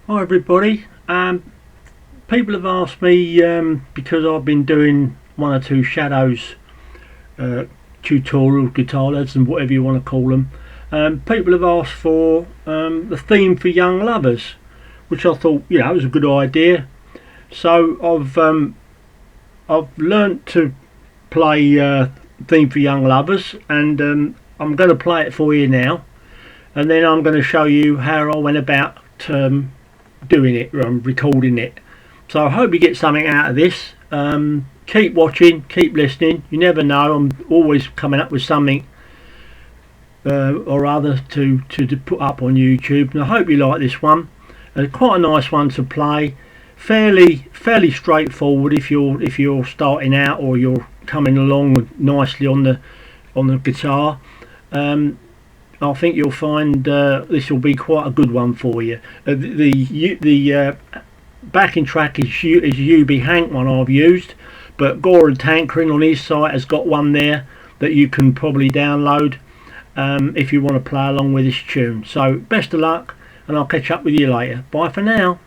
Hi everybody. People have asked me because I've been doing one or two shadows tutorial guitar lessons, whatever you want to call them. People have asked for the theme for young lovers, which I thought was a good idea. So I've learnt to play theme for young lovers, and I'm going to play it for you now, and then I'm going to show you how I went about doing it, recording it. So I hope you get something out of this. Keep watching, keep listening. You never know, I'm always coming up with something or other to put up on YouTube, and I hope you like this one. Quite a nice one to play. Fairly straightforward if you're starting out or you're coming along nicely on the guitar. I think you'll find this will be quite a good one for you. The backing track is UB Hank one I've used, but Gora Tankering on his site has got one there that you can probably download if you want to play along with this tune. So best of luck, and I'll catch up with you later. Bye for now.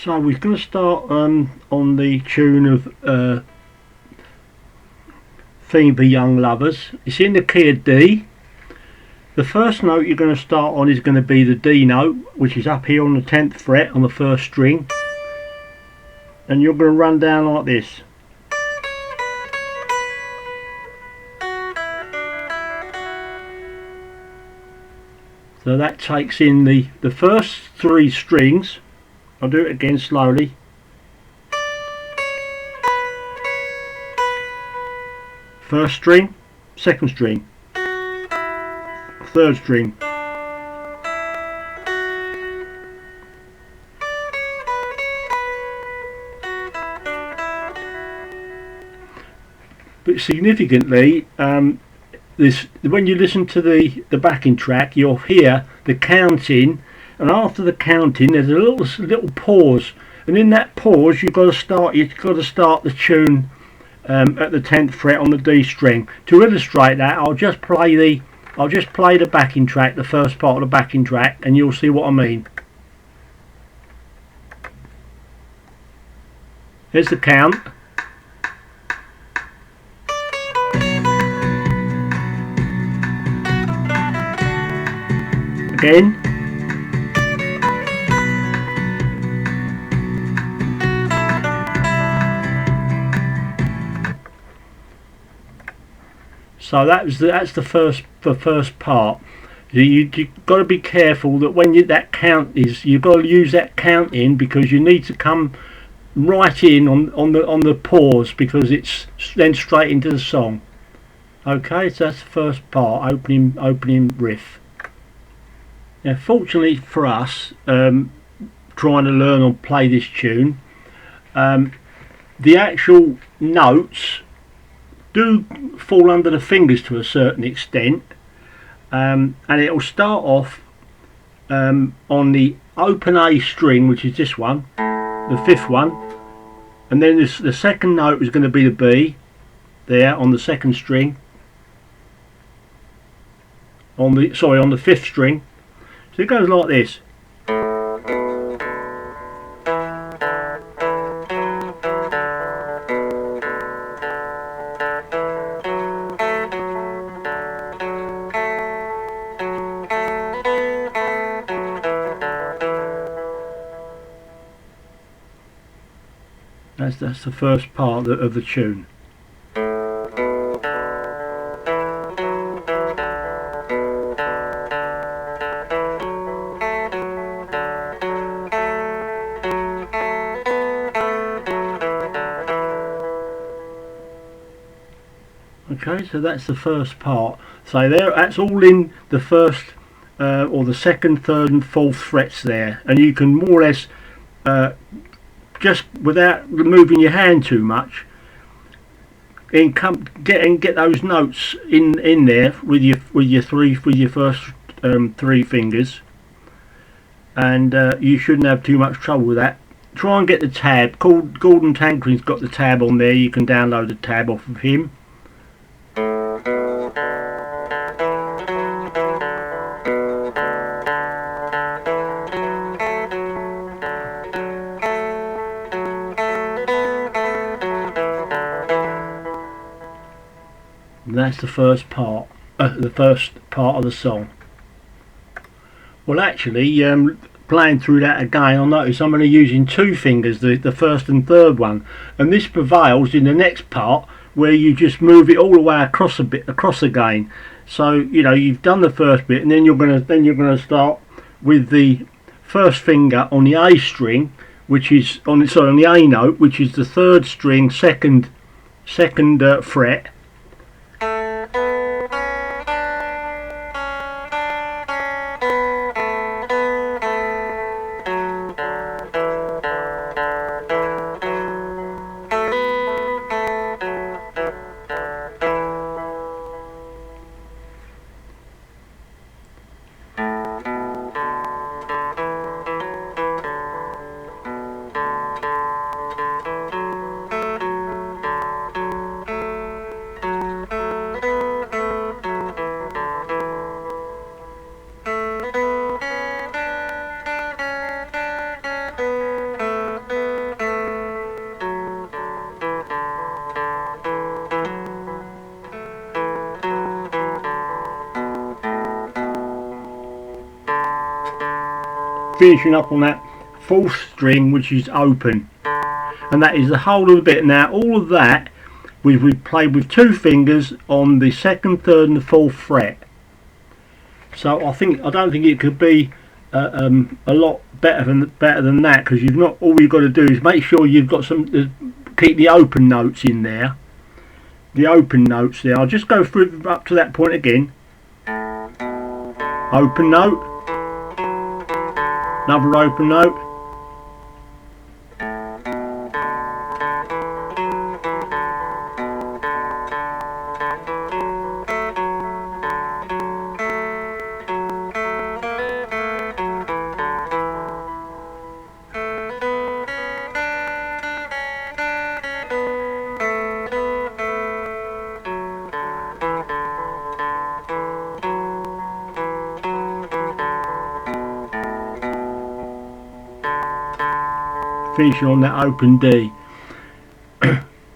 So we're going to start on the tune of Theme for Young Lovers. It's in the key of D. The first note you're going to start on is going to be the D note, which is up here on the 10th fret on the first string, and you're going to run down like this. So that takes in the first three strings. I'll do it again slowly. First string, second string, third string, but significantly this, when you listen to the backing track, you'll hear the counting and after the counting there's a little pause, and in that pause you've got to start the tune at the 10th fret on the D string. To illustrate that, I'll just play the backing track, the first part of the backing track, and you'll see what I mean. Here's the count. Again. So that's the first part. You've got to be careful that when that count is, you've got to use that count in, because you need to come right in on the pause, because it's then straight into the song. Okay, so that's the first part, opening riff. Now, fortunately for us, trying to learn or play this tune, the actual notes do fall under the fingers to a certain extent, and it will start off on the open A string, which is this one, the fifth one, and then the second note is going to be the B there on the second string, on the fifth string. So it goes like this. That's the first part of the tune. Okay, so that's the first part. So that's all in the first or the second, third and fourth frets there, and you can more or less just without removing your hand too much, get those notes in there with your first three fingers, and you shouldn't have too much trouble with that. Try and get the tab. Gordon Tankring's got the tab on there. You can download the tab off of him. That's the first part of the song. Well, actually, playing through that again, I notice I'm only using two fingers, the first and third one, and this prevails in the next part where you just move it all the way across again. So you know you've done the first bit, and then you're gonna start with the first finger on the A string, which is on the A note, which is the third string, second fret. Finishing up on that fourth string, which is open, and that is the whole of the bit. Now all of that we've played with two fingers on the second, third and the fourth fret. So I don't think it could be a lot better than that, because all you've got to do is make sure you've got keep the open notes in there. The open notes there. I'll just go through up to that point again. Open note. Another open note. finishing on that open D.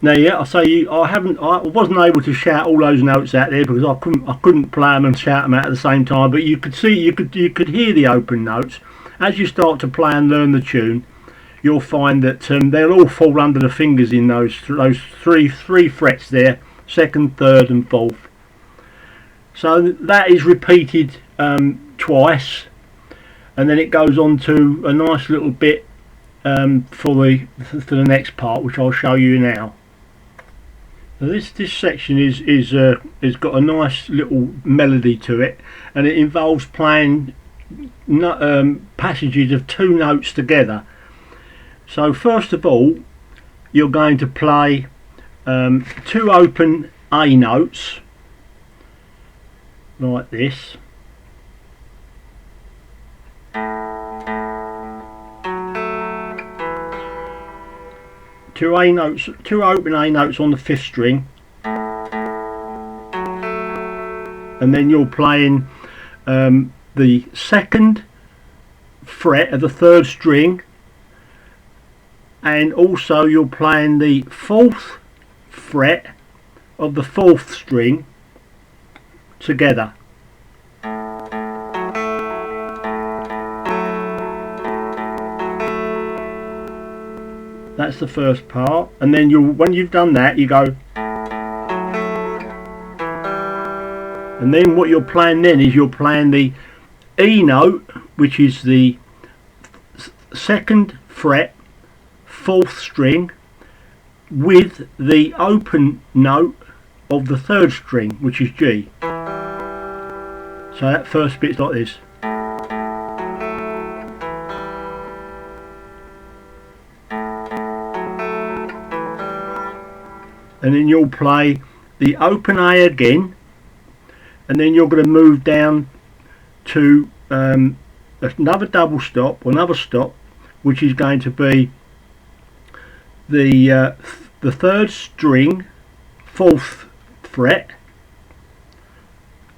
Now, yeah, I say I wasn't able to shout all those notes out there because I couldn't play them and shout them out at the same time. But you could see, you could hear the open notes. As you start to play and learn the tune, you'll find that they'll all fall under the fingers in those three frets there, second, third, and fourth. So that is repeated twice, and then it goes on to a nice little bit for the next part, which I'll show you now. So this section is got a nice little melody to it, and it involves playing passages of two notes together. So first of all, you're going to play two open A notes like this. Two open A notes on the 5th string, and then you're playing the 2nd fret of the 3rd string, and also you're playing the 4th fret of the 4th string together. That's the first part, and then when you've done that, you go, and then what you're playing then is you're playing the E note, which is the 2nd fret, 4th string, with the open note of the 3rd string, which is G. So that first bit's like this. And then you'll play the open A again, and then you're going to move down to another double stop, or another stop, which is going to be the 3rd string, 4th fret,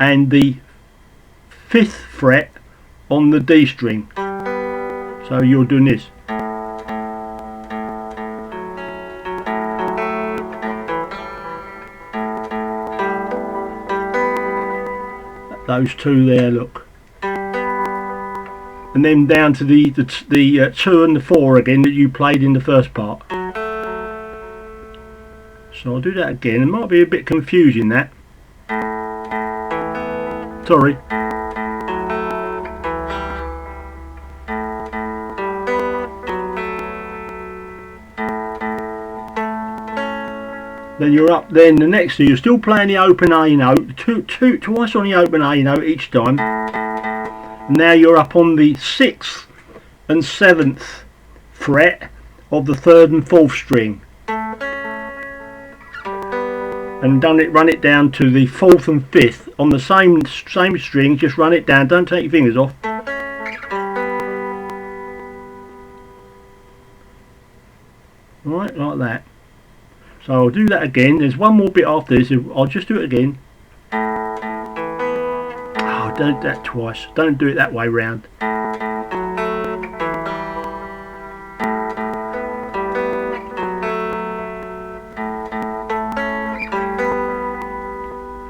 and the 5th fret on the D string. So you're doing this. Those two there, look, and then down to the 2 and the 4 again that you played in the first part. So I'll do that again. It might be a bit confusing, that. Sorry. Then you're up. Then the next, so you're still playing the open A note, twice on the open A note each time. Now you're up on the 6th and 7th fret of the 3rd and 4th string, and run it down to the 4th and 5th on the same string. Just run it down. Don't take your fingers off. Right, like that. So I'll do that again. There's one more bit after this. I'll just do it again. Oh, don't do that twice. Don't do it that way round.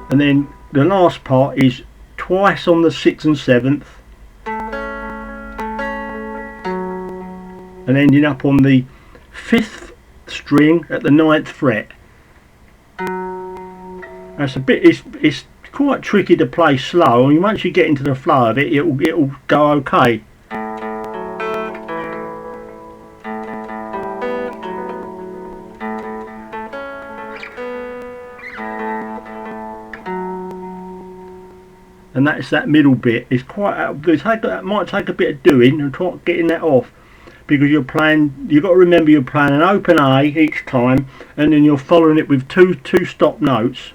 And then the last part is twice on the 6th and 7th, and ending up on the 5th string at the 9th fret. That's a bit. It's quite tricky to play slow. I mean, once you get into the flow of it, it'll go okay. And that's that middle bit. It's quite. That might take a bit of doing and try getting that off, because you're playing. You've got to remember you're playing an open A each time, and then you're following it with two stop notes.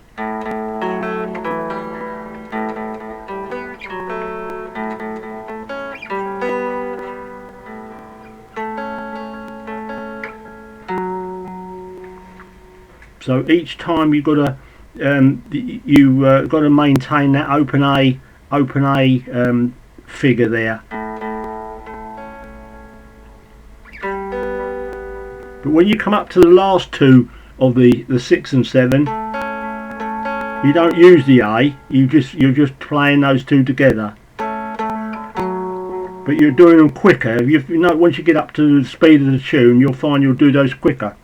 So each time you've got to got to maintain that open A figure there. But when you come up to the last two of the 6 and 7, you don't use the A. You're just playing those two together. But you're doing them quicker. You know, once you get up to the speed of the tune, you'll find you'll do those quicker.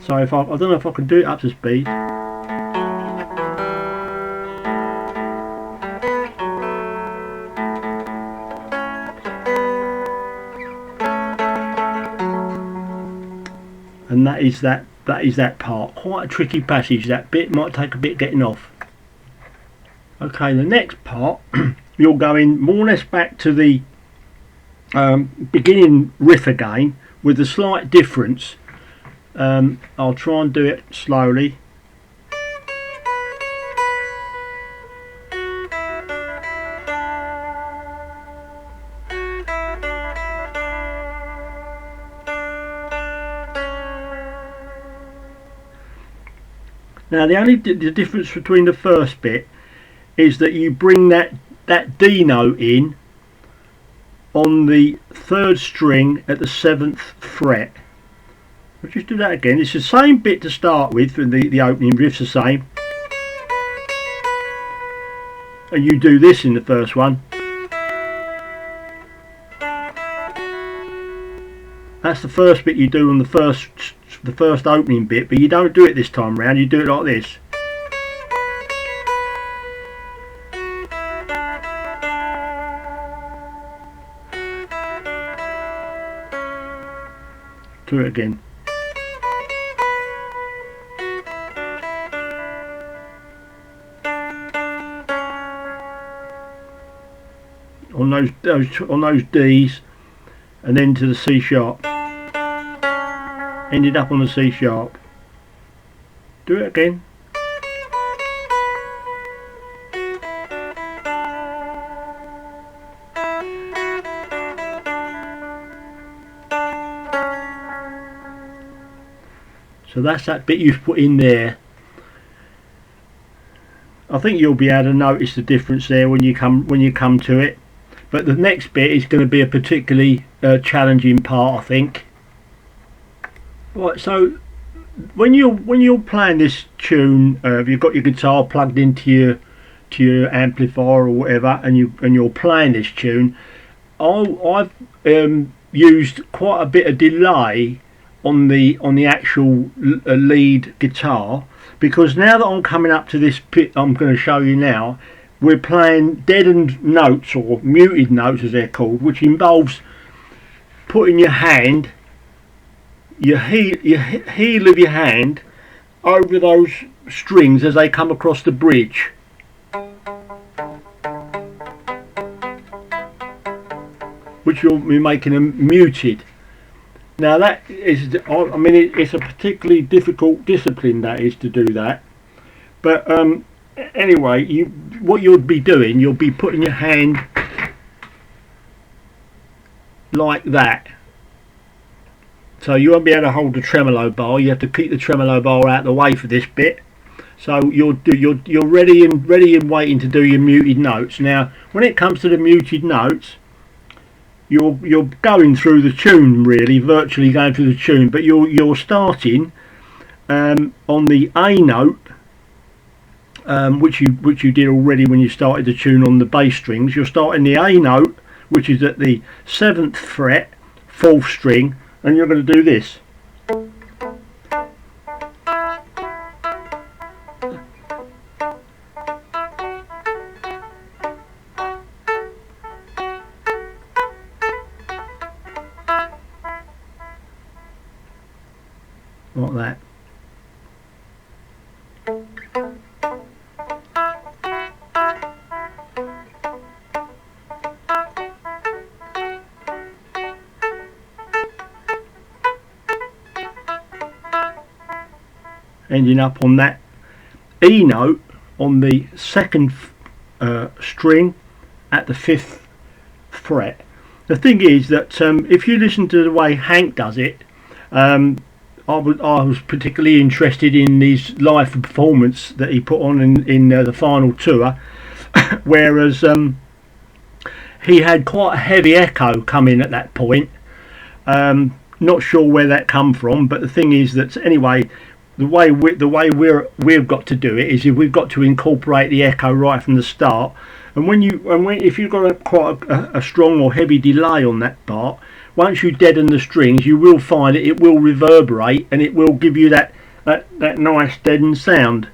So if I don't know if I can do it up to speed. And that is that part. Quite a tricky passage. That bit might take a bit getting off. Okay, the next part, you're going more or less back to the beginning riff again, with a slight difference. I'll try and do it slowly. Now the only the difference between the first bit is that you bring that D note in on the 3rd string at the 7th fret. I'll just do that again. It's the same bit to start with, for the opening riff's the same. And you do this in the first one. That's the first bit you do on the first opening bit, but you don't do it this time round, you do it like this. Do it again. On those D's, and then to the C sharp. Ended up on the C sharp. Do it again. So that's that bit you've put in there. I think you'll be able to notice the difference there when you come to it. But the next bit is going to be a particularly challenging part, I think. Right, so when you're playing this tune, if you've got your guitar plugged into your amplifier or whatever, and you're playing this tune, I've used quite a bit of delay on the actual lead guitar, because now that I'm coming up to this bit I'm going to show you now, we're playing deadened notes, or muted notes as they're called, which involves putting your hand, your heel of your hand, over those strings as they come across the bridge. Which you'll be making them muted. Now that is, I mean, it's a particularly difficult discipline, that is, to do that. But anyway, what you'll be doing, you'll be putting your hand like that. So you won't be able to hold the tremolo bar. You have to keep the tremolo bar out of the way for this bit. So you're ready and waiting to do your muted notes. Now, when it comes to the muted notes, you're going through the tune, really, virtually going through the tune, but you're starting on the A note, which you did already when you started the tune on the bass strings. You're starting the A note, which is at the 7th fret, 4th string, and you're going to do this. Like that. Ending up on that E note on the 2nd string at the 5th fret. The thing is that if you listen to the way Hank does it, I was particularly interested in his live performance that he put on in the final tour, whereas he had quite a heavy echo come in at that point, Not sure where that come from, but the thing is that anyway, the way we've got to do it is we've got to incorporate the echo right from the start. And if you've got quite a strong or heavy delay on that part, once you deaden the strings, you will find it will reverberate and it will give you that nice deadened sound.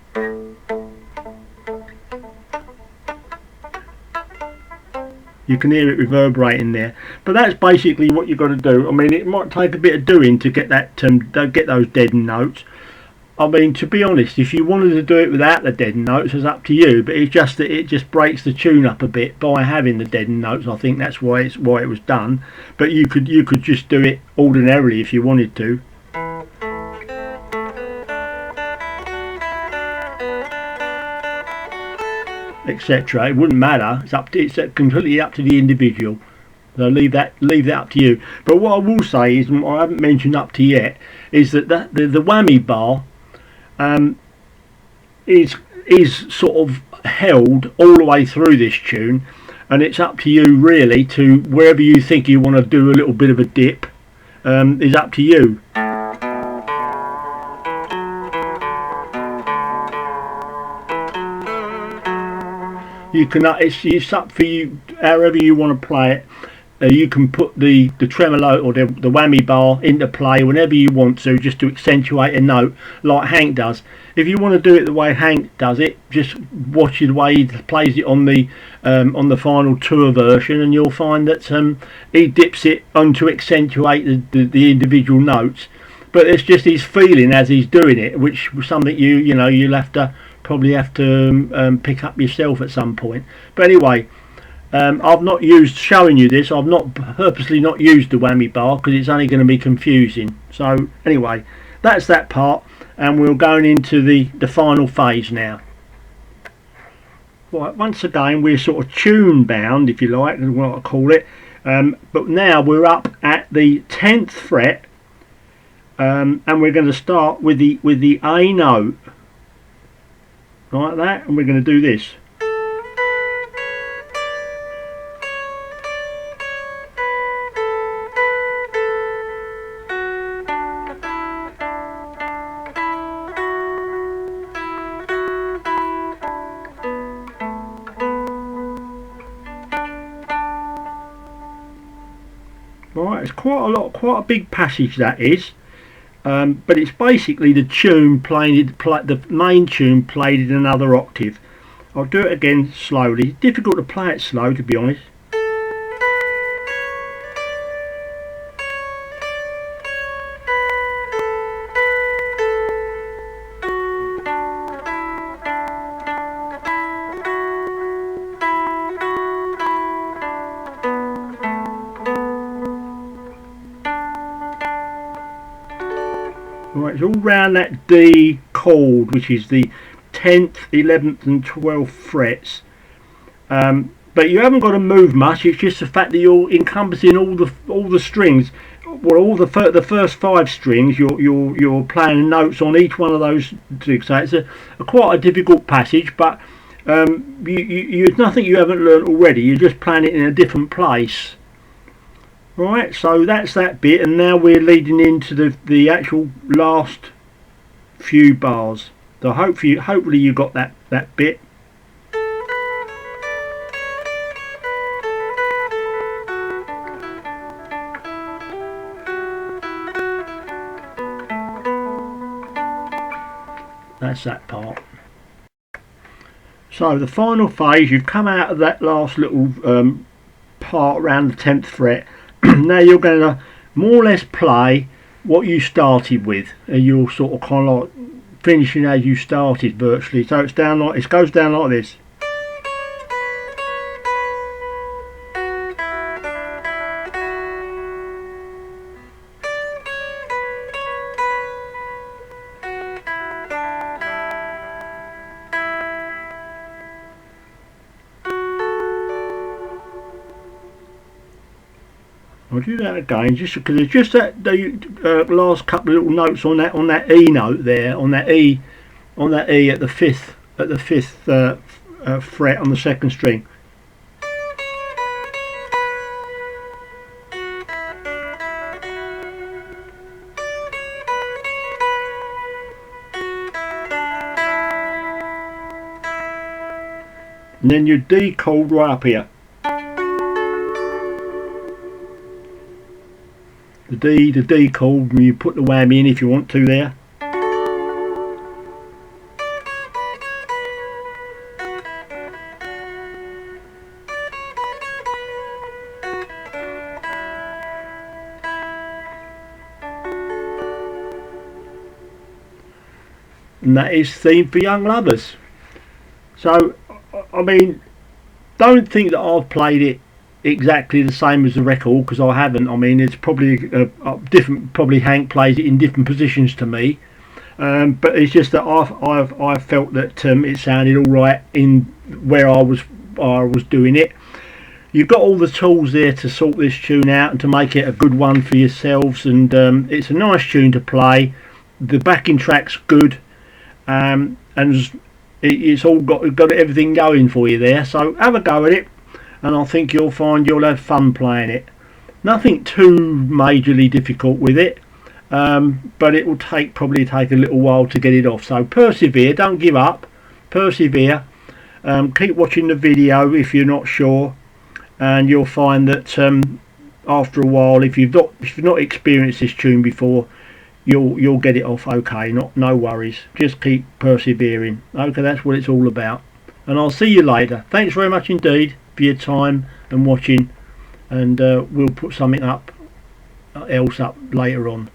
You can hear it reverberating there, but that's basically what you've got to do. I mean, it might take a bit of doing to get that get those deadened notes. I mean, to be honest, if you wanted to do it without the deadened notes, it's up to you. But it's just that it just breaks the tune up a bit by having the deadened notes. I think that's why it was done. But you could just do it ordinarily if you wanted to. Etc. It wouldn't matter. It's completely up to the individual. So leave that up to you. But what I will say is, I haven't mentioned up to yet, is that the whammy bar is sort of held all the way through this tune, and it's up to you really to wherever you think you want to do a little bit of a dip. Is up to you. You can it's up for you however you want to play it. You can put the tremolo or the whammy bar into play whenever you want to, just to accentuate a note like Hank does. If you want to do it the way Hank does it, just watch the way he plays it on the final tour version, and you'll find that he dips it on to accentuate the individual notes. But it's just his feeling as he's doing it, which was something you'll probably have to pick up yourself at some point. But anyway, I've not showing you this. I've not purposely not used the whammy bar because it's only going to be confusing. So anyway, that's that part, and we're going into the final phase now. Right, once again we're sort of tune bound, if you like, is what I call it. But now we're up at the 10th fret, and we're going to start with the A note. Like that, and we're going to do this. Right, it's quite a big passage that is. But it's basically the tune the main tune played in another octave. I'll do it again slowly. It's difficult to play it slow, to be honest. Right, it's all round that D chord, which is the 10th, 11th and 12th frets. But you haven't got to move much. It's just the fact that you're encompassing all the strings. Well, all the first 5 strings. You're playing notes on each one of those. So it's quite a difficult passage, but it's nothing you haven't learnt already. You're just playing it in a different place. Right, so that's that bit, and now we're leading into the actual last few bars. So hopefully you got that bit. That's that part. So the final phase, you've come out of that last little part around the 10th fret. Now you're going to more or less play what you started with, and you're sort of kind of like finishing as you started virtually. So it goes down like this. I'll do that again, just because it's just that the last couple of little notes on that E note there, on that E at the fifth fret on the 2nd string. and then your D chord right up here. The D chord, and you put the whammy in if you want to there. And that is Theme for Young Lovers. So, I mean, don't think that I've played it exactly the same as the record, because I haven't. I mean, it's probably different. Probably Hank plays it in different positions to me, but it's just that I've felt that it sounded all right in where I was doing it. You've got all the tools there to sort this tune out and to make it a good one for yourselves, and it's a nice tune to play. The backing track's good, and it's all got everything going for you there. So have a go at it, and I think you'll find you'll have fun playing it. Nothing too majorly difficult with it, but it will probably take a little while to get it off. So persevere, don't give up, persevere. Keep watching the video if you're not sure, and you'll find that after a while, if you've not experienced this tune before, you'll get it off okay. No worries, just keep persevering. Okay, that's what it's all about, and I'll see you later. Thanks very much indeed for your time and watching, and we'll put something else up later on.